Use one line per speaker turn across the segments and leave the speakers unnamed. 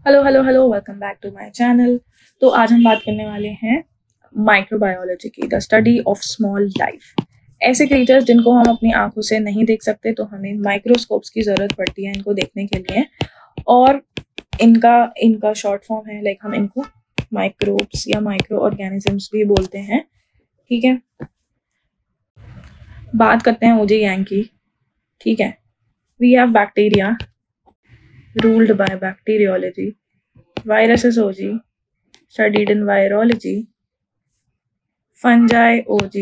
Hello hello hello, welcome back to my channel. तो आज हम बात करने वाले हैं माइक्रोबायोलॉजी की, the study of small life. ऐसे क्रीचर्स जिनको हम अपनी आंखों से नहीं देख सकते, तो हमें माइक्रोस्कोप्स की ज़रूरत पड़ती है इनको देखने के लिए। और इनका शॉर्ट फॉर्म है, लाइक हम इनको माइक्रोब्स या माइक्रो ऑर्गेनिजम्स भी बोलते हैं। ठीक है, बात करते हैं ओजे यांग की। ठीक है, we have bacteria ruled by bacteriology, viruses OG studied in virology, fungi OG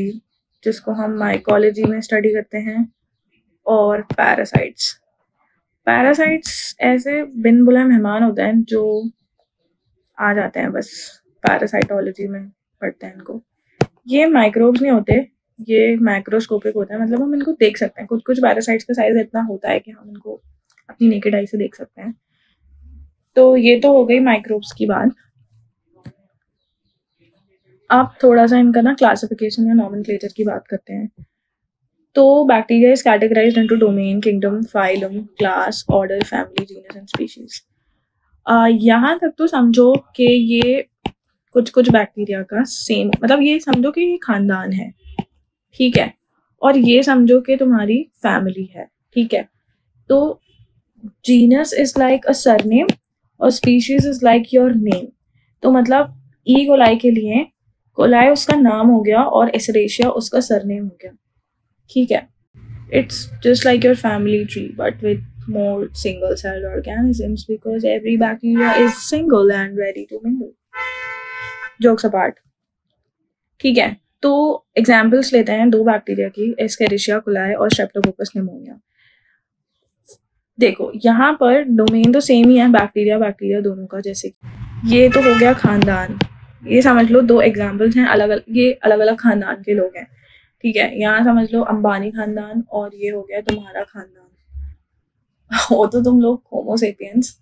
जिसको हम माइकोलॉजी में स्टडी करते हैं, और पैरासाइट्स ऐसे बिन बुलाए मेहमान होते हैं जो आ जाते हैं, बस पैरासाइटोलॉजी में पढ़ते हैं इनको। ये माइक्रोब्स नहीं होते, ये माइक्रोस्कोपिक होता है, मतलब हम इनको देख सकते हैं। कुछ पैरासाइट्स का साइज इतना होता है कि हम इनको अपनी नेकेड आई से देख सकते हैं। तो ये तो हो गई माइक्रोब्स की बात। अब थोड़ा सा इनका ना क्लासिफिकेशन या नॉमेनक्लेचर की बात करते हैं। तो bacteria is categorised into domain, kingdom, phylum, class, order, family, genus and species. यहाँ तक तो समझो कि ये कुछ बैक्टीरिया का सेम, मतलब ये समझो कि ये खानदान है। ठीक है, और ये समझो कि तुम्हारी फैमिली है। ठीक है, तो genus is like a surname और species is like your name. तो मतलब ई कोलाई के लिए कोलाई उसका नाम हो गया और एसरेशिया उसका सरनेम हो गया। ठीक है, it's just like your family tree but with more single cell organisms because every bacteria is single and ready to mingle. Jokes apart. ठीक है, तो एग्जाम्पल्स लेते हैं दो बैक्टीरिया की, एस्केरिशिया कोलाई और स्ट्रेप्टोकोकस निमोनिया। देखो यहाँ पर डोमेन तो सेम ही है, बैक्टीरिया दोनों का। जैसे ये तो हो गया खानदान, ये समझ लो दो एग्जाम्पल्स हैं, ये अलग अलग खानदान के लोग हैं। ठीक है, यहाँ समझ लो अंबानी खानदान और ये हो गया तुम्हारा खानदान। हो तो तुम लोग होमोसेपियंस,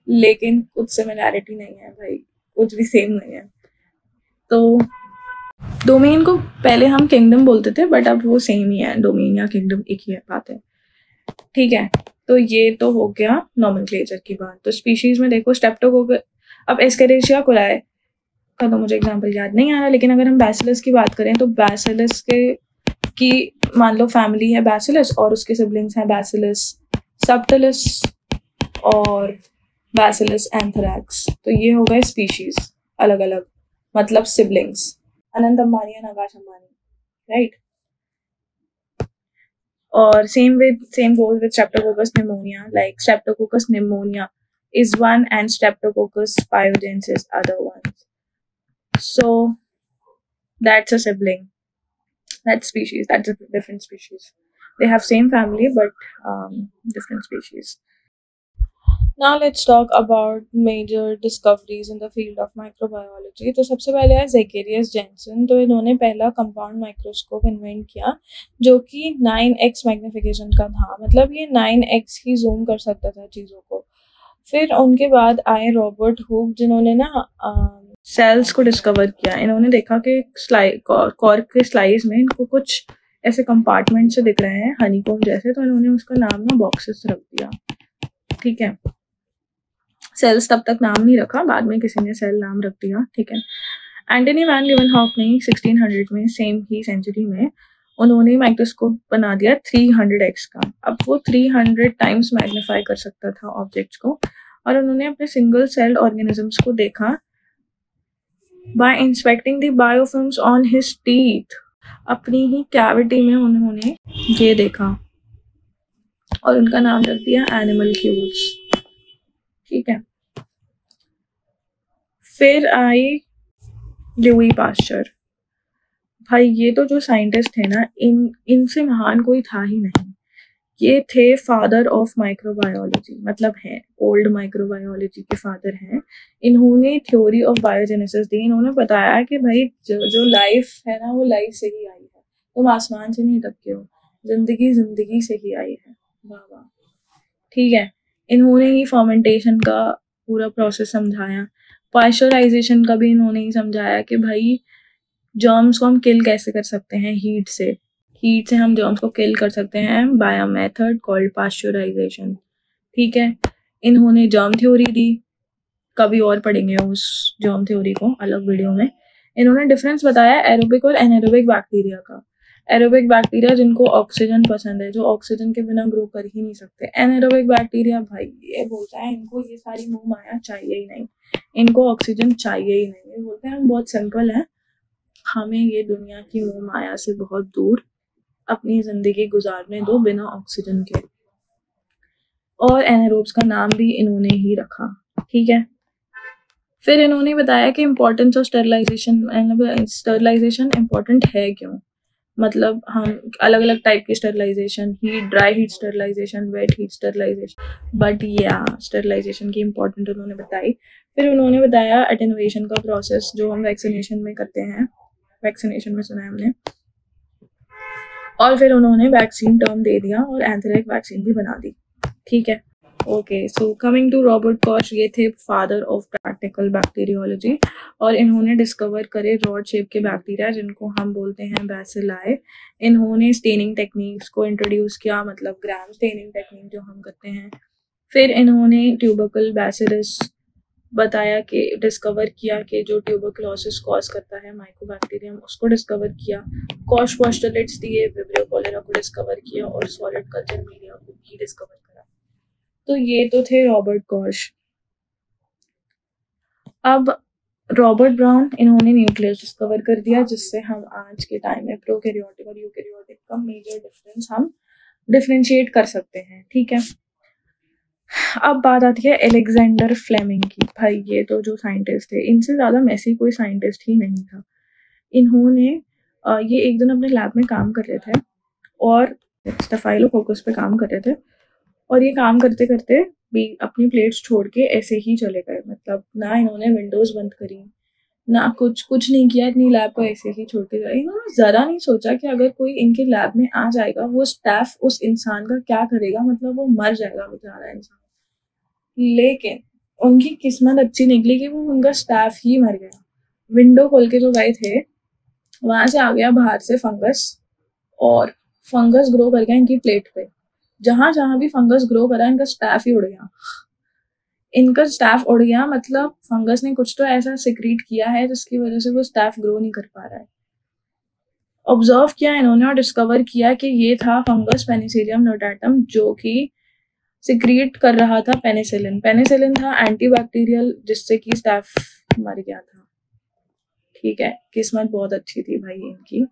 लेकिन कुछ सिमिलैरिटी नहीं है भाई, कुछ भी सेम नहीं है। तो डोमेन को पहले हम किंगडम बोलते थे, बट अब वो सेम ही है, डोमेन या किंगडम एक ही बात है। ठीक है, तो ये तो हो गया नॉमेनक्लेचर की बात। तो स्पीशीज में देखो स्ट्रेप्टोकोकस, अब एस्केरिशिया कोलाई का तो मुझे एग्जांपल याद नहीं आ रहा, लेकिन अगर हम बैसिलस की बात करें तो बैसिलस की मान लो फैमिली है बैसिलस और उसके सिबलिंग्स हैं बैसिलस सबटिलिस और बैसिलस एंथ्रैक्स। तो ये हो गए स्पीशीज अलग अलग, मतलब सिबलिंग्स। अनंत अंबानी या आकाश अंबानी, राइट। और same goes with Streptococcus pneumonia. Like Streptococcus pneumonia is one and Streptococcus pyogenes is other ones. So that's a sibling, that's species, that's a different species. They have same family but different species. Now let's talk about major discoveries in the field of microbiology. तो सबसे पहले है ज़ेकेरियस Jensen. तो इन्होंने पहला compound microscope invent किया जो कि 9x मैग्निफिकेशन का था, मतलब ये 9x ही जूम कर सकता था चीज़ों को। फिर उनके बाद आए रॉबर्ट हुक, जिन्होंने ना सेल्स को डिस्कवर किया। इन्होंने देखा कि कॉर्क के स्लाइस में इनको कुछ ऐसे कंपार्टमेंट से दिख रहे हैं हनीकॉम जैसे, तो इन्होंने उसका नाम ना बॉक्सेस रख दिया। ठीक है, सेल्स तब तक नाम नहीं रखा, बाद में किसी ने सेल नाम रख दिया। ठीक है, एंटनी वैन लीeuwenhoek ने 1600 में, सेम ही सेंचुरी में, उन्होंने माइक्रोस्कोप बना दिया 300x का। अब वो 300 टाइम्स मैग्नीफाई कर सकता था ऑब्जेक्ट्स को, और उन्होंने अपने सिंगल सेल्ड ऑर्गेनिजम्स को देखा by inspecting the biofilms on his teeth. अपनी ही कैविटी में उन्होंने ये देखा और उनका नाम रख दिया एनिमलक्यूल्स। ठीक है, फिर आई ल्यूई पास्चर। भाई ये तो जो साइंटिस्ट थे ना, इनसे महान कोई था ही नहीं। ये थे फादर ऑफ माइक्रोबायोलॉजी, मतलब हैं ओल्ड माइक्रोबायोलॉजी के फादर हैं। इन्होंने थ्योरी ऑफ बायोजेनेसिस दी। इन्होंने बताया कि भाई जो लाइफ है ना, वो लाइफ से ही आई है, तुम आसमान से नहीं टपके हो, जिंदगी से ही आई है। वाह वाह। ठीक है, इन्होंने ही फर्मेंटेशन का पूरा प्रोसेस समझाया। पास्चराइजेशन का भी इन्होंने ही समझाया कि भाई जर्म्स को हम किल कैसे कर सकते हैं, हीट से हम जर्म्स को किल कर सकते हैं by a method called pasteurisation. ठीक है, इन्होंने जर्म थ्योरी दी, कभी और पढ़ेंगे उस जर्म थ्योरी को अलग वीडियो में। इन्होंने डिफरेंस बताया एरोबिक और एनारोबिक बैक्टीरिया का। एरोबिक बैक्टीरिया जिनको ऑक्सीजन पसंद है, जो ऑक्सीजन के बिना ग्रो कर ही नहीं सकते। एनारोबिक बैक्टीरिया भाई ये बोलता है इनको ये सारी मोह माया चाहिए ही नहीं, इनको ऑक्सीजन चाहिए ही नहीं। ये बोलते हैं हम बहुत सिंपल हैं, हमें ये दुनिया की मोह माया से बहुत दूर अपनी जिंदगी गुजारने दो बिना ऑक्सीजन के। और एनारोब्स का नाम भी इन्होंने ही रखा, ठीक है। फिर इन्होंने बताया कि importance of sterilisation, sterilisation important है क्यों, मतलब हम अलग अलग टाइप की sterilisation, heat, dry heat sterilisation, wet heat sterilisation, but या स्टरलाइजेशन की इम्पोर्टेंट उन्होंने बताई। फिर उन्होंने बताया एटेनुएशन का प्रोसेस जो हम वैक्सीनेशन में करते हैं, वैक्सीनेशन में सुना है हमने। और फिर उन्होंने वैक्सीन टर्म दे दिया और एंथ्रेक्स वैक्सीन भी बना दी, ठीक है। Okay, so coming to Robert Koch, ये थे फादर ऑफ प्रैक्टिकल बैक्टीरियोलॉजी और इन्होंने डिस्कवर करे रॉड शेप के बैक्टीरिया जिनको हम बोलते हैं बैसिलाई। इन्होंने स्टेनिंग टेक्निक्स को इंट्रोड्यूस किया, मतलब ग्राम स्टेनिंग टेक्निक जो हम करते हैं। फिर इन्होंने ट्यूबरकल बैसिलस बताया कि डिस्कवर किया कि जो ट्यूबरकुलोसिस कॉज करता है माइकोबैक्टीरियम, उसको डिस्कवर किया। कॉश पोस्टुलेट्स दिए, विब्रियो कॉलेरा को डिस्कवर किया और सॉलिड कल्चर मीडिया को भी डिस्कवर करा। तो ये तो थे रॉबर्ट कॉश। अब रॉबर्ट ब्राउन, इन्होंने न्यूक्लियस डिस्कवर कर दिया जिससे हम आज के टाइम में प्रोकैरियोटिक और यूकैरियोटिक का मेजर डिफरेंस हम डिफरेंशिएट कर सकते हैं, ठीक है। अब बात आती है एलेक्जेंडर फ्लेमिंग की। भाई ये तो जो साइंटिस्ट थे, इनसे ज़्यादा मैसी कोई साइंटिस्ट ही नहीं था। इन्होंने ये एक दिन अपने लैब में काम कर रहे थे और स्टेफाइलोकोकस पे काम कर रहे थे और ये काम करते करते भी अपनी प्लेट्स छोड़ के ऐसे ही चले गए, मतलब ना इन्होंने विंडोज़ बंद करी, ना कुछ नहीं किया, इतनी लैब को ऐसे ही छोड़ के गए। इन्होंने ज़रा नहीं सोचा कि अगर कोई इनके लैब में आ जाएगा, वो स्टाफ उस इंसान का क्या करेगा, मतलब वो मर जाएगा बेचारा इंसान। लेकिन उनकी किस्मत अच्छी निकली कि वो उनका स्टाफ ही मर गया। विंडो खोल के जो गए थे वहां से आ गया बाहर से फंगस और फंगस ग्रो कर गया इनकी प्लेट पे। जहां जहां भी फंगस ग्रो करा इनका स्टाफ ही उड़ गया। इनका स्टाफ उड़ गया मतलब फंगस ने कुछ तो ऐसा सिक्रीट किया है जिसकी वजह से वो स्टाफ ग्रो नहीं कर पा रहा है। ऑब्जर्व किया इन्होंने और डिस्कवर किया कि ये था फंगस पेनिसिलियम नोटाटम जो कि सिक्रीट कर रहा था पेनिसिलिन। पेनिसिलिन था एंटीबैक्टीरियल जिससे कि स्टाफ मर गया था, ठीक है। किस्मत बहुत अच्छी थी भाई इनकी।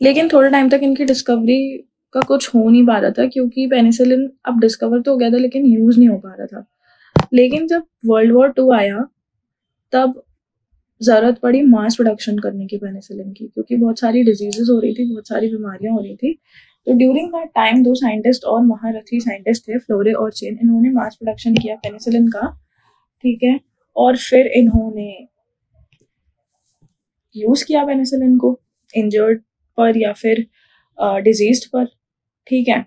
लेकिन थोड़े टाइम तक इनकी डिस्कवरी का कुछ हो नहीं पा रहा था क्योंकि पेनिसिलिन अब डिस्कवर तो हो गया था लेकिन यूज नहीं हो पा रहा था। लेकिन जब वर्ल्ड वॉर 2 आया तब जरूरत पड़ी मास प्रोडक्शन करने की पेनिसिलिन की, क्योंकि बहुत सारी डिजीजेस हो रही थी, बहुत सारी बीमारियां हो रही थी। तो ड्यूरिंग दैट टाइम 2 साइंटिस्ट और महारथी साइंटिस्ट थे, फ्लोरे और चेन। इन्होंने मास प्रोडक्शन किया पेनिसिलिन का, ठीक है। और फिर इन्होंने यूज किया पेनिसिलिन को इंजर्ड पर या फिर डिजीज्ड पर, ठीक है।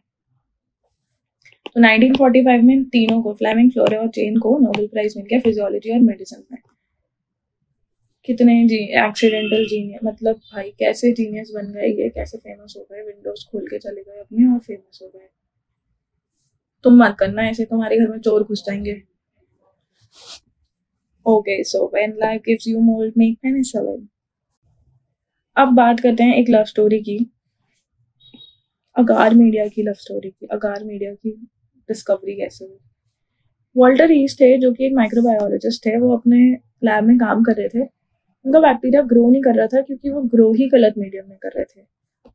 तो 1945 में तीनों को, फ्लेमिंग, फ्लोरे और चेन को नोबेल प्राइज मिल गया फिजियोलॉजी और मेडिसिन में। कितने एक्सीडेंटल जीनियस, मतलब भाई कैसे जीनियस बन गए ये, कैसे फेमस हो गए, विंडोज खोल के चले गए अपने और फेमस हो गए। तुम मत करना ऐसे, तुम्हारे घर में चोर घुस जाएंगे। Okay, so when life gives you mould make penicillin. अब बात करते हैं एक लव स्टोरी की, अगार मीडिया की लव स्टोरी की। अगार मीडिया की डिस्कवरी कैसे हुई। वॉल्टर हीस थे जो कि एक माइक्रोबायोलॉजिस्ट थे, वो अपने लैब में काम कर रहे थे। उनका बैक्टीरिया ग्रो नहीं कर रहा था क्योंकि वो ग्रो ही गलत मीडियम में कर रहे थे,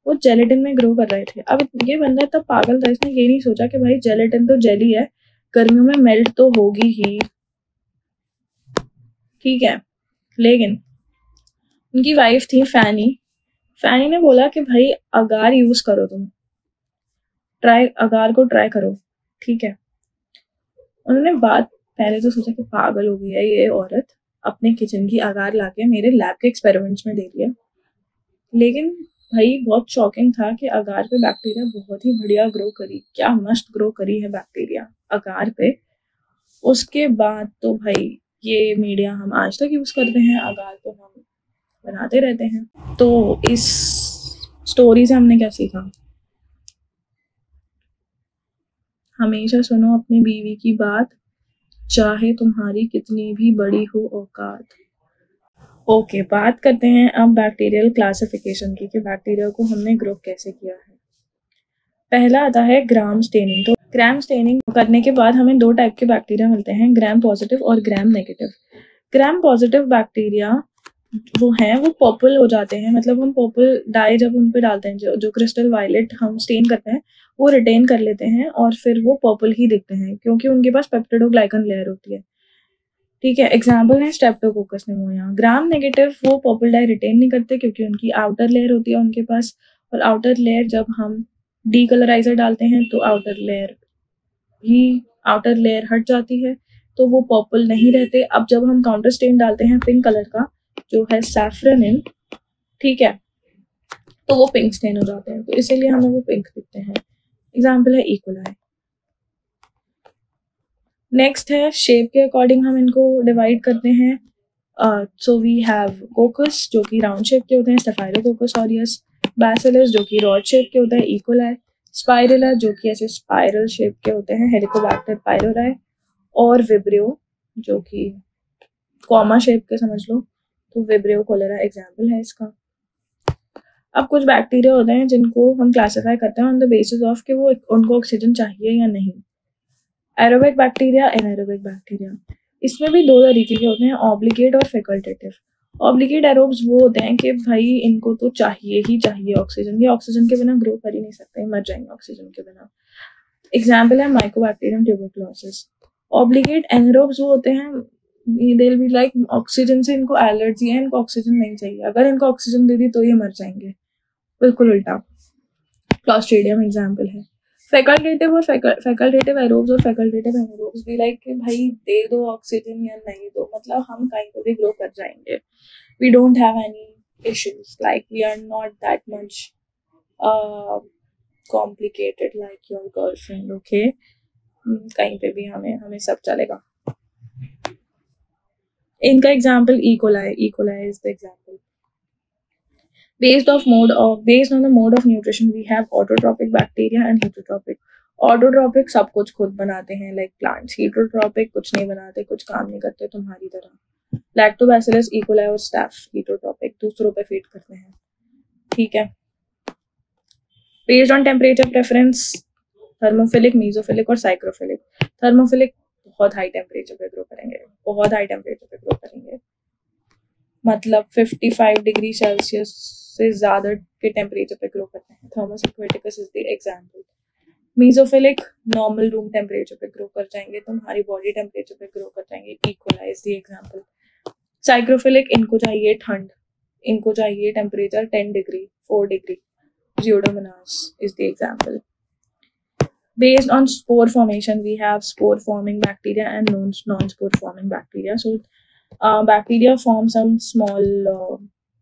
वो जेलेटिन में ग्रो कर रहे थे। अब ये बंदा तब पागल था, इसने ये नहीं सोचा कि भाई जेलेटिन तो जेली है, गर्मियों में मेल्ट तो होगी ही, ठीक है। लेकिन उनकी वाइफ थी फैनी। फैनी ने बोला कि भाई अगार यूज करो, तुम अगार को ट्राई करो, ठीक है। उन्होंने बात पहले तो सोचा कि पागल हो गई है ये औरत, अपने किचन की अगार लाके मेरे लैब के एक्सपेरिमेंट्स में दे दिया। लेकिन भाई बहुत शॉकिंग था कि अगार पे बैक्टीरिया बहुत ही बढ़िया ग्रो करी, क्या मस्त ग्रो करी है बैक्टीरिया अगार पे। उसके बाद तो भाई ये मीडिया हम आज तक यूज करते हैं, अगार तो हम बनाते रहते हैं। तो इस स्टोरी से हमने क्या सीखा, हमेशा सुनो अपनी बीवी की बात, चाहे तुम्हारी कितनी भी बड़ी हो औकात। ओके, बात करते हैं अब बैक्टीरियल क्लासिफिकेशन की कि बैक्टीरिया को हमने ग्रुप कैसे किया है। पहला आता है ग्राम स्टेनिंग। तो ग्राम स्टेनिंग करने के बाद हमें 2 टाइप के बैक्टीरिया मिलते हैं, ग्राम पॉजिटिव और gram negative. Gram positive bacteria वो हैं, वो पर्पल हो जाते हैं, मतलब हम पर्पल डाई जब उन पे डालते हैं, जो क्रिस्टल वायलेट हम स्टेन करते हैं वो रिटेन कर लेते हैं और फिर वो पर्पल ही दिखते हैं क्योंकि उनके पास पेप्टिडोग्लाइकन लेयर होती है। ठीक है, एग्जाम्पल है स्ट्रेप्टोकोकस निमोनिया। ग्राम नेगेटिव वो पर्पल डाई रिटेन नहीं करते क्योंकि उनकी आउटर लेयर होती है उनके पास, और आउटर लेयर जब हम डीकलराइजर डालते हैं तो आउटर लेयर हट जाती है, तो वो पर्पल नहीं रहते। अब जब हम काउंटर स्टेन डालते हैं पिंक कलर का जो है सैफ्रनिन, ठीक है, तो वो पिंक स्टेन हो जाते हैं, तो इसीलिए हमें वो पिंक दिखते हैं। एग्जाम्पल है इकोलाई। नेक्स्ट है शेप के अकॉर्डिंग हम इनको डिवाइड करते हैं। सो वी हैव कोकस जो कि राउंड शेप के होते हैं, स्टेफाइलोकोकस ऑरियस, बैसिलस जो कि रॉड शेप के होते हैं, इकोलाई, स्पाइरुला जो कि ऐसे स्पाइरल शेप के होते हैं, हेलिकोबैक्टर पाइलोराई, और विब्रियो जो कि कॉमा शेप के समझ लो, तो विब्रियो कोलेरा एग्जाम्पल है इसका। अब कुछ बैक्टीरिया होते हैं जिनको हम क्लासिफाई करते हैं ऑन द बेसिस ऑफ कि वो उनको ऑक्सीजन चाहिए या नहीं। एरोबिक बैक्टीरिया, एनारोबिक बैक्टीरिया, इसमें भी 2 तरीके के होते हैं, ऑब्लिगेट और फैकल्टेटिव। ऑब्लिगेट एरोब्स वो होते हैं कि भाई इनको तो चाहिए ही चाहिए ऑक्सीजन, ये ऑक्सीजन के बिना ग्रो कर ही नहीं सकते, मर जाएंगे ऑक्सीजन के बिना। एग्जाम्पल है माइकोबैक्टीरियम ट्यूबरकुलोसिस। ऑब्लिगेट एनारोब्स वो होते हैं, they will be like oxygen से इनको एलर्जी है, इनको ऑक्सीजन नहीं चाहिए, अगर इनको ऑक्सीजन दे दी तो ये मर जाएंगे, बिल्कुल उल्टा। क्लॉस्ट्रीडियम एग्जाम्पल है। फैकल्टेटिव एरोब्स और फैकल्टेटिव एनारोब्स भी लाइक कि भाई दे दो ऑक्सीजन या नहीं दो, मतलब हम कहीं पे भी ग्रो कर जाएंगे, we don't have any issues, like we are not that much complicated like your girlfriend. Okay, कहीं पे भी हमें सब चलेगा। इनका example E coli is the example. Based on the mode of nutrition, we have autotrophic bacteria and heterotrophic. Autotrophic सब कुछ खुद बनाते हैं like plants. Heterotrophic कुछ नहीं बनाते, कुछ काम नहीं करते तुम्हारी तरह। Lactobacillus, E. coli और staph heterotrophic दूसरों पे फीड करते हैं, ठीक है। Based on temperature preference, thermophilic, mesophilic और psychrophilic. Thermophilic बहुत हाई टेम्परेचर पे ग्रो करेंगे, मतलब 55 डिग्री सेल्सियस से ज्यादा के टेम्परेचर पे ग्रो करते हैं। Thermus aquaticus is the example. Mesophilic normal room temperature पे ग्रो कर जाएंगे, तुम्हारी बॉडी टेम्परेचर पे ग्रो कर जाएंगे, E coli is the example. Psychrophilic, इनको चाहिए ठंड, इनको चाहिए temperature 10 degree 4 degree, Pseudomonas is the example. Based on spore formation, we have spore forming bacteria and non-spore forming bacteria. So bacteria form some small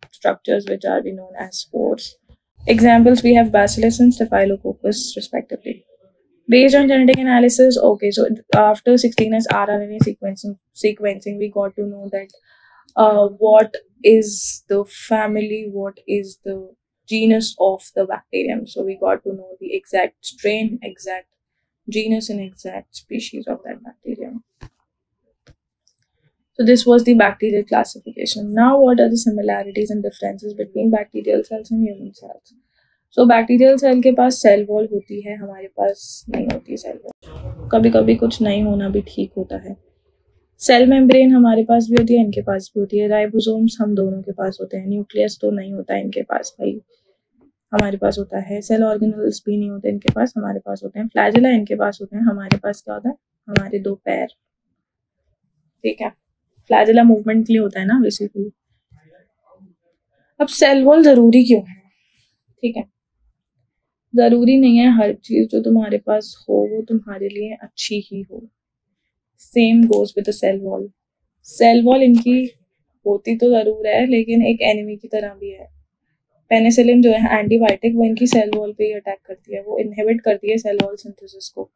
structures which are known as spores. Examples, we have Bacillus and Staphylococcus respectively. Based on genetic analysis, okay, so after 16S rRNA sequencing, we got to know that what is the family, what is the genus of the bacterium. So we got to know the exact strain, exact genus and exact species of that bacterium. So this was the bacterial classification. Now what are the similarities and differences between bacterial cells and human cells? So bacterial cell के पास cell wall होती है, हमारे पास नहीं होती cell wall। कभी कभी कुछ नहीं होना भी ठीक होता है। सेल मेम्ब्रेन हमारे पास भी होती है, इनके पास भी होती है। राइबोसोम्स हम दोनों के पास होते हैं। न्यूक्लियस तो नहीं होता है इनके पास, भाई हमारे पास होता है। सेल ऑर्गेनल्स भी नहीं होते इनके पास, हमारे पास होते हैं। फ्लैजिला इनके पास होते हैं, हमारे पास क्या होता है, हमारे 2 पैर, ठीक है। फ्लैजिला मूवमेंट के लिए होता है ना बेसिकली। अब सेल वॉल जरूरी क्यों है, ठीक है। जरूरी नहीं है हर चीज जो तुम्हारे पास हो वो तुम्हारे लिए अच्छी ही हो। Same goes with the cell wall. Cell wall इनकी होती तो जरूर है लेकिन एक एनिमी की तरह भी है। पेनिसिलिन जो है एंटीबायोटिक, वो इनकी सेल वॉल पे ही अटैक करती है, वो इनहिबिट करती है सेल वॉल सिंथेसिस को।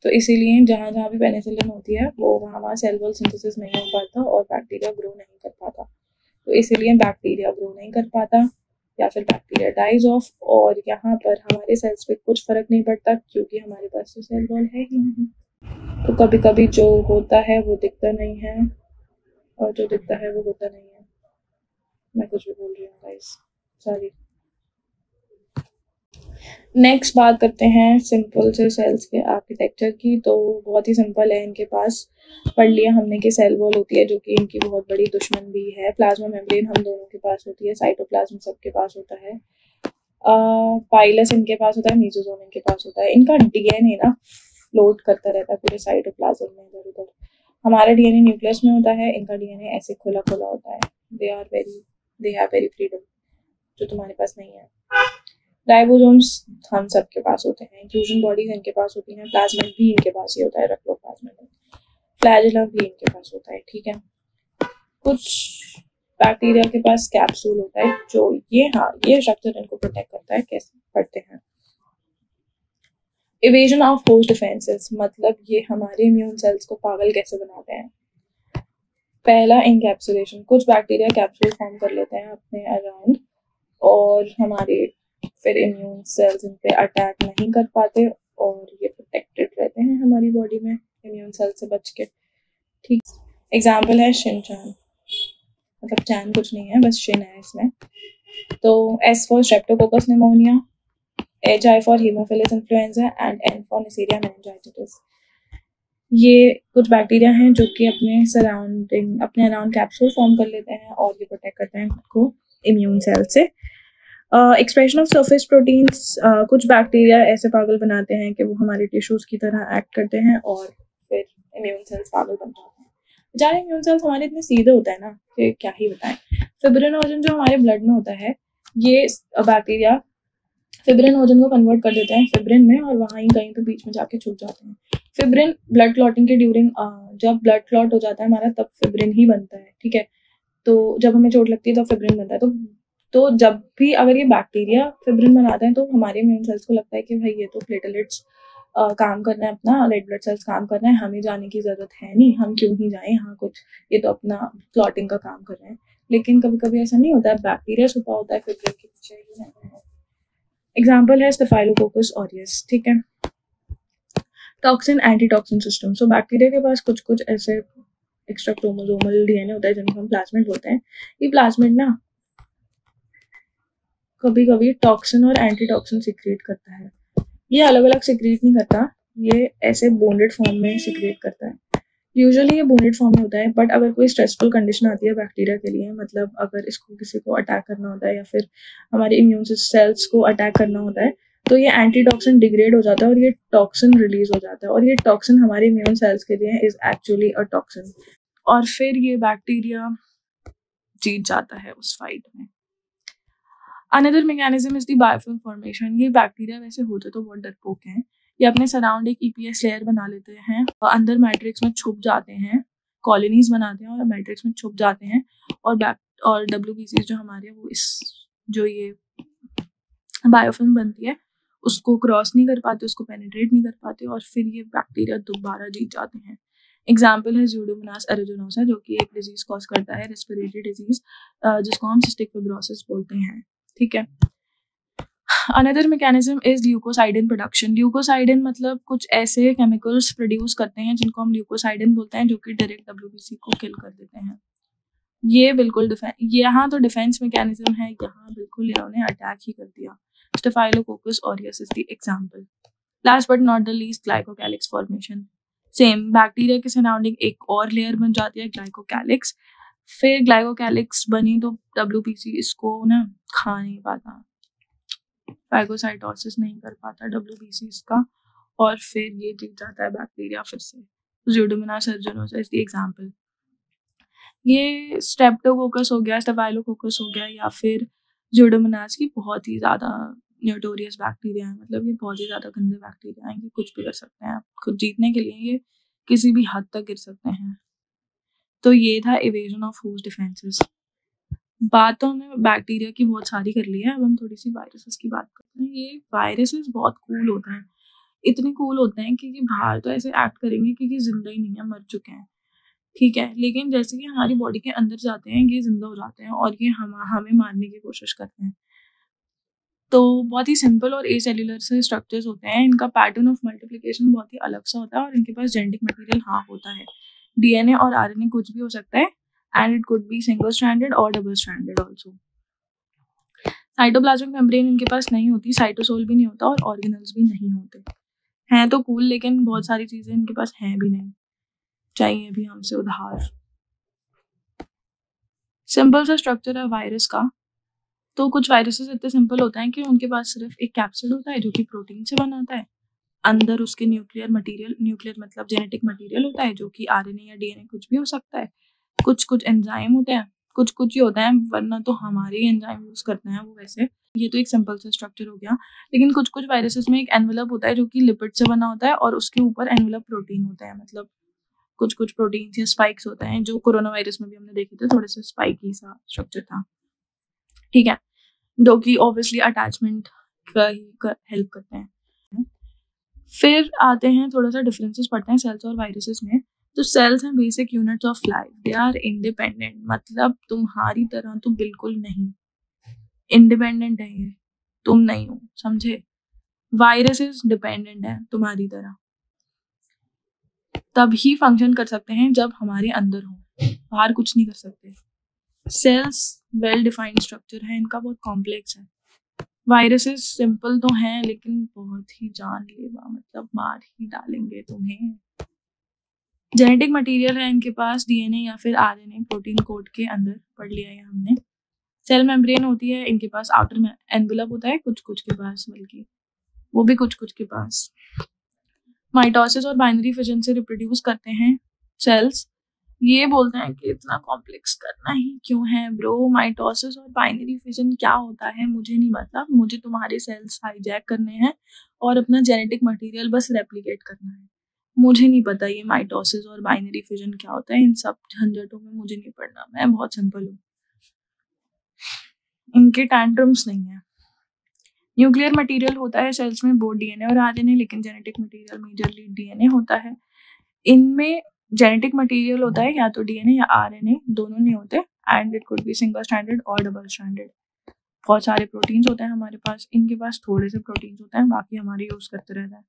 तो इसीलिए जहाँ जहाँ भी पेनिसिलिन होती है वो वहाँ सेल वॉल सिंथेसिस नहीं हो पाता और बैक्टीरिया ग्रो नहीं कर पाता। तो इसीलिए बैक्टीरिया ग्रो नहीं कर पाता या फिर बैक्टीरिया डाइज ऑफ। और यहाँ पर हमारे सेल्स पे कुछ फर्क नहीं पड़ता क्योंकि हमारे पास तो सेल वॉल है ही नहीं। तो कभी कभी जो होता है वो दिखता नहीं है और जो दिखता है वो होता नहीं है। मैं कुछ भी बोल रही हूँ गाइस, सॉरी। नेक्स्ट बात करते हैं सिंपल से सेल्स के आर्किटेक्चर की। तो बहुत ही सिंपल है इनके पास। पढ़ लिया हमने कि सेल वॉल होती है जो कि इनकी बहुत बड़ी दुश्मन भी है। प्लाज्मा मेम्ब्रेन हम दोनों के पास होती है। साइटोप्लाज्म सबके पास होता है। पाइलस इनके पास होता है। मेसोसोम इनके पास होता है। इनका डीएनए ना फ्लोट करता रहता है पूरे साइटोप्लाज्म में इधर उधर। हमारा डीएनए न्यूक्लियस में होता है, इनका डीएनए ऐसे खुला खुला होता है। दे हैव वेरी फ्रीडम, जो तुम्हारे पास नहीं है। राइबोसोम्स हम सबके पास होते हैं। इंक्लूजन बॉडीज इनके पास होती हैं। प्लाज्मिड भी इनके पास ही होता है, रेक्टोप्लाज्मिड। फ्लैजेला भी इनके पास होता है, ठीक है। कुछ बैक्टीरिया के पास कैप्सूल होता है जो ये स्ट्रक्चर इनको प्रोटेक्ट करता है। कैसे पढ़ते हैं? इवेजन ऑफ होस्ट डिफेंसेस, मतलब ये हमारे इम्यून सेल्स को पागल कैसे बनाते हैं। पहला, इनकैप्सुलेशन। कुछ बैक्टीरिया कैप्सूल फॉर्म कर लेते हैं अपने अराउंड और हमारे फिर इम्यून सेल्स इन पे अटैक नहीं कर पाते और ये प्रोटेक्टेड रहते हैं हमारी बॉडी में इम्यून सेल से बच के, ठीक। एग्जाम्पल है शिनचान, मतलब चैन कुछ नहीं है, बस शिन है इसमें। तो S for Streptococcus pneumonia, H I for Haemophilus influenza and N for Neisseria meningitis. ये कुछ बैक्टीरिया हैं जो कि अपने अराउंड कैप्सूल फॉर्म कर लेते हैं और ये प्रोटेक्ट करते हैं खुद को इम्यून सेल से। एक्सप्रेशन ऑफ सरफेस प्रोटीन्स, कुछ बैक्टीरिया ऐसे पागल बनाते हैं कि वो हमारे टिश्यूज की तरह एक्ट करते हैं और फिर इम्यून सेल्स पागल बन जाते हैं। बेचारे इम्यून सेल्स हमारे इतने सीधे होते हैं ना कि क्या ही बताएं। फिब्रिनोजन जो हमारे ब्लड में होता है, ये बैक्टीरिया फिब्रिनोजन को कन्वर्ट कर देते हैं फिब्रिन में और वहाँ ही कहीं पे बीच में जाके छुप जाते हैं। फिब्रिन ब्लड क्लॉटिंग के ड्यूरिंग, जब ब्लड क्लॉट हो जाता है हमारा तब फिब्रिन ही बनता है, ठीक है। तो जब हमें चोट लगती है तो फिब्रिन बनता है। तो जब भी अगर ये बैक्टीरिया फिब्रिन बनाते हैं तो हमारे इम्यून सेल्स को लगता है कि भाई ये तो प्लेटलेट्स काम करना है, अपना रेड ब्लड सेल्स काम करना है, हमें जाने की जरूरत है नहीं, हम क्यों ही जाएं यहाँ, कुछ ये तो अपना क्लॉटिंग का काम कर रहे हैं। लेकिन कभी कभी ऐसा नहीं होता है, बैक्टीरिया छुपा होता है फिब्रिन के पीछे। एग्जाम्पल है स्टेफाइलोकोकस ऑरियस, ठीक है। Toxin anti toxin system. So bacteria के पास कुछ कुछ ऐसे एक्स्ट्रा क्रोमोसोमल डीएनए होता है जिनको हम प्लाज्मिड बोलते हैं। ये प्लाज्मिड ना कभी कभी टॉक्सिन और एंटी टॉक्सिन सिक्रिएट करता है। ये अलग अलग सिक्रिएट नहीं करता, ये ऐसे बॉन्डेड फॉर्म में सिक्रिएट करता है। यूजुअली ये बॉन्डेड फॉर्म में होता है, बट अगर कोई स्ट्रेसफुल कंडीशन आती है बैक्टीरिया के लिए, मतलब अगर इसको किसी को अटैक करना होता है या फिर हमारे इम्यून सेल्स को अटैक करना होता है, तो ये एंटी टॉक्सिन डिग्रेड हो जाता है और ये टॉक्सिन रिलीज हो जाता है और ये टॉक्सिन हमारे इम्यून सेल्स के लिए इज एक्चुअली अ टॉक्सिन और फिर ये बैक्टीरिया जीत जाता है उस फाइट में। Another mechanism is the biofilm formation. ये बैक्टीरिया वैसे होते तो बहुत डरपोक हैं। ये अपने सराउंड एक ईपीएस लेयर बना लेते हैं और अंदर मैट्रिक्स में छुप जाते हैं, कॉलोनीज बनाते हैं और मैट्रिक्स में छुप जाते हैं और डब्ल्यूबीसी जो हमारे वो इस जो ये बायोफिल्म बनती है उसको क्रॉस नहीं कर पाते, उसको पेनिट्रेट नहीं कर पाते और फिर ये बैक्टीरिया दोबारा जीत जाते हैं। एग्जाम्पल है ज़्यूडोमोनास एरिजिनोसा, जो कि एक डिजीज कॉज करता है, रेस्पिरेटरी डिजीज, जिसको हम सिस्टिक फिब्रोसिस बोलते हैं, ठीक है। Another mechanism is leukocidin production. Leukocidin मतलब कुछ ऐसे केमिकल्स प्रोड्यूस करते हैं जिनको हम ल्यूकोसाइडिन बोलते हैं, जो कि डायरेक्ट डब्ल्यूबीसी को किल कर देते हैं। ये बिल्कुल यहाँ तो डिफेंस मैकेनिज्म है, यहाँ बिल्कुल इन्होंने अटैक ही कर दिया। Staphylococcus aureus is the example. Last but not the least, glycocalyx formation. Same bacteria के सराउंडिंग एक और लेयर बन जाती है, ग्लाइकोकैलिक्स। फिर ग्लाइकोकैलिक्स बनी तो डब्ल्यूबीसी इसको ना खा नहीं पाता, फैगोसाइटोसिस नहीं कर पाता डब्ल्यूबीसी इसका और फिर ये जीत जाता है बैक्टीरिया फिर से। ज़्यूडोमोनास एरिजिनोसा इज द एग्जाम्पल। ये स्ट्रेप्टोकोकस हो गया, स्टेफाइलोकोकस हो गया या फिर ज़्यूडोमोनास की बहुत ही ज़्यादा न्यूटोरियस बैक्टीरिया है, मतलब ये बहुत ही ज़्यादा गंदे बैक्टीरिया हैं, ये कुछ भी कर सकते हैं, खुद जीतने के लिए ये किसी भी हद तक गिर सकते हैं। तो ये था इवेजन ऑफ होस्ट डिफेंसेस। बात तो हमने बैक्टीरिया की बहुत सारी कर ली है, अब हम थोड़ी सी वायरसेस की बात करते हैं। ये वायरसेस बहुत कूल होते हैं, इतने कूल होते हैं कि बाहर तो ऐसे एक्ट करेंगे कि ये जिंदा ही नहीं है, मर चुके हैं, ठीक है, लेकिन जैसे कि हमारी बॉडी के अंदर जाते हैं ये जिंदा हो जाते हैं और ये हमें मारने की कोशिश करते हैं। तो बहुत ही सिंपल और एसेल्युलर से स्ट्रक्चर्स होते हैं। इनका पैटर्न ऑफ मल्टीप्लिकेशन बहुत ही अलग सा होता है और इनके पास जेनेटिक मटेरियल हाँ होता है। डीएनए और आरएनए कुछ भी हो सकता है and it could be single stranded और double stranded also. Cytoplasmic membrane इनके पास नहीं होती, साइटोसोल भी नहीं होता और ऑर्गेनल्स भी नहीं होते। हैं तो कूल, लेकिन बहुत सारी चीजें इनके पास हैं भी नहीं, चाहिए भी हमसे उधार। सिंपल सा स्ट्रक्चर है वायरस का। तो कुछ वायरसेस इतने सिंपल होते हैं कि उनके पास सिर्फ एक कैप्सिड होता है जो कि प्रोटीन से बना होता है। अंदर उसके न्यूक्लियर मतलब जेनेटिक मटेरियल होता है जो कि आरएनए या डीएनए कुछ भी हो सकता है। कुछ एंजाइम होते हैं, कुछ ही होता है, वरना तो हमारे एंजाइम यूज करते हैं वो। वैसे ये तो एक सिंपल सा स्ट्रक्चर हो गया, लेकिन कुछ वायरसेस में एक एनवेलप होता है जो कि लिपिड से बना होता है और उसके ऊपर एनवेलप प्रोटीन होता है। मतलब कुछ प्रोटीन या स्पाइक्स होते हैं, जो कोरोना वायरस में भी हमने देखे थे, थोड़े से स्पाइकी सा स्ट्रक्चर था, ठीक है, जो कि ऑब्वियसली अटैचमेंट का ही हेल्प करते हैं। फिर आते हैं, थोड़ा सा डिफरेंसेस पढ़ते हैं सेल्स और वायरसेस में। तो सेल्स हैं basic units of life, they are independent, मतलब तुम्हारी तरह तो बिल्कुल नहीं, इंडिपेंडेंट है ये, तुम नहीं हो, समझे। वायरसेस डिपेंडेंट है तुम्हारी तरह, तभी फंक्शन कर सकते हैं जब हमारे अंदर हो, बाहर कुछ नहीं कर सकते। सेल्स वेल डिफाइंड स्ट्रक्चर है इनका, बहुत कॉम्प्लेक्स है। वायरसेस सिंपल तो हैं लेकिन बहुत ही जानलेवा, मतलब मार ही डालेंगे तुम्हें। जेनेटिक मटेरियल है इनके पास, डीएनए या फिर आरएनए प्रोटीन कोड के अंदर, पढ़ लिया है हमने। सेल मेम्ब्रेन होती है इनके पास, आउटर में एनवेलप होता है कुछ के पास, बल्कि वो भी कुछ के पास। माइटोसिस और बाइनरी फिजन से रिप्रोड्यूस करते हैं सेल्स। ये बोलते हैं कि इतना कॉम्प्लेक्स करना ही क्यों है ब्रो, माइटोसिस और बाइनरी फिजन क्या होता है मुझे नहीं मतलब, मुझे तुम्हारे सेल्स हाईजैक करने हैं और अपना जेनेटिक मटेरियल बस रेप्लिकेट करना है। मुझे नहीं पता ये माइटोसिस और बाइनरी फिजन क्या होता है, इन सब झंझटों में मुझे नहीं पढ़ना, मैं बहुत सिंपल हूँ, इनके टैंट्रम्स नहीं है। न्यूक्लियर मटेरियल होता है सेल्स में, बोथ डीएनए और आरएनए, लेकिन जेनेटिक मटेरियल मेजरली डीएनए होता है। इनमें जेनेटिक मटेरियल होता है या तो डीएनए या आरएनए, दोनों नहीं होते, and it could be single stranded और डबल स्ट्रैंडेड। बहुत सारे प्रोटीन्स होते हैं हमारे पास, इनके पास थोड़े से प्रोटीन्स होते हैं, बाकी हमारे यूज करते रहते हैं।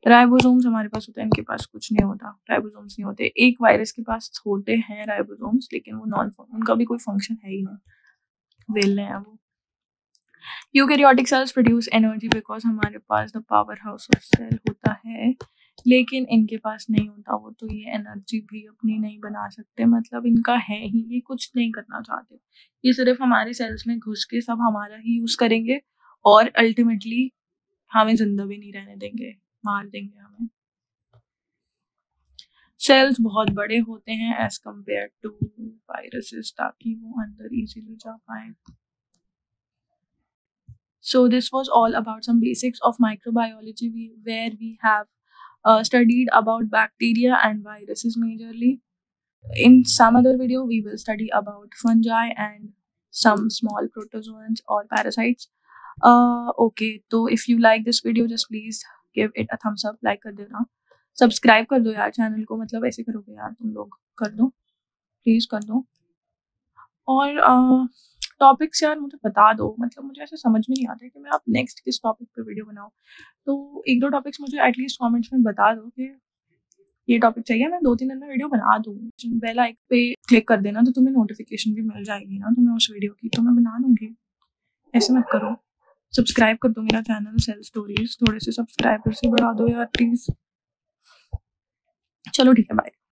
राइबोसोम्स हमारे पास होते हैं, इनके पास कुछ नहीं होता, राइबोसोम्स नहीं होते। एक वायरस के पास होते हैं राइबोसोम्स, लेकिन वो उनका भी कोई फंक्शन है ही नहीं, वेल हैं वो। Eukaryotic cells produce energy because हमारे पास the powerhouse of cell होता है, लेकिन इनके पास नहीं होता वो, तो ये एनर्जी भी अपनी नहीं बना सकते, मतलब इनका है ही, ये कुछ नहीं करना चाहते, ये सिर्फ हमारे सेल्स में घुस के सब हमारा ही यूज करेंगे और अल्टीमेटली हमें जिंदा भी नहीं रहने देंगे, मार देंगे हमें। सेल्स बहुत बड़े होते हैं एज कम्पेयर टू वायरसेस, ताकि वो अंदर इजीली जा पाए। So this was all about some basics of microbiology, where we have studied about bacteria and viruses majorly. In some other video, we will study about fungi and some small protozoans or parasites. Okay, so if you like this video, just please give it a thumbs up, like कर देना, subscribe कर दो यार channel को, मतलब ऐसे करोगे यार तुम लोग, कर दो प्लीज़ कर दो। और टॉपिक्स यार मुझे बता दो, मतलब मुझे ऐसे समझ में नहीं आता है कि मैं आप नेक्स्ट किस टॉपिक पे वीडियो बनाऊँ, तो 1-2 टॉपिक्स मुझे एटलीस्ट कमेंट्स में बता दो कि ये टॉपिक चाहिए, मैं 2-3 दिन में वीडियो बना दूँ। बेल आइकन पे क्लिक कर देना तो तुम्हें नोटिफिकेशन भी मिल जाएगी ना तुम्हें उस वीडियो की, तो मैं बना दूँगी, ऐसे मत करो। सब्सक्राइब कर दो मेरा चैनल सेल स्टोरीज, थोड़े से सब्सक्राइबर से बढ़ा दो यार प्लीज़। चलो ठीक है, बाय।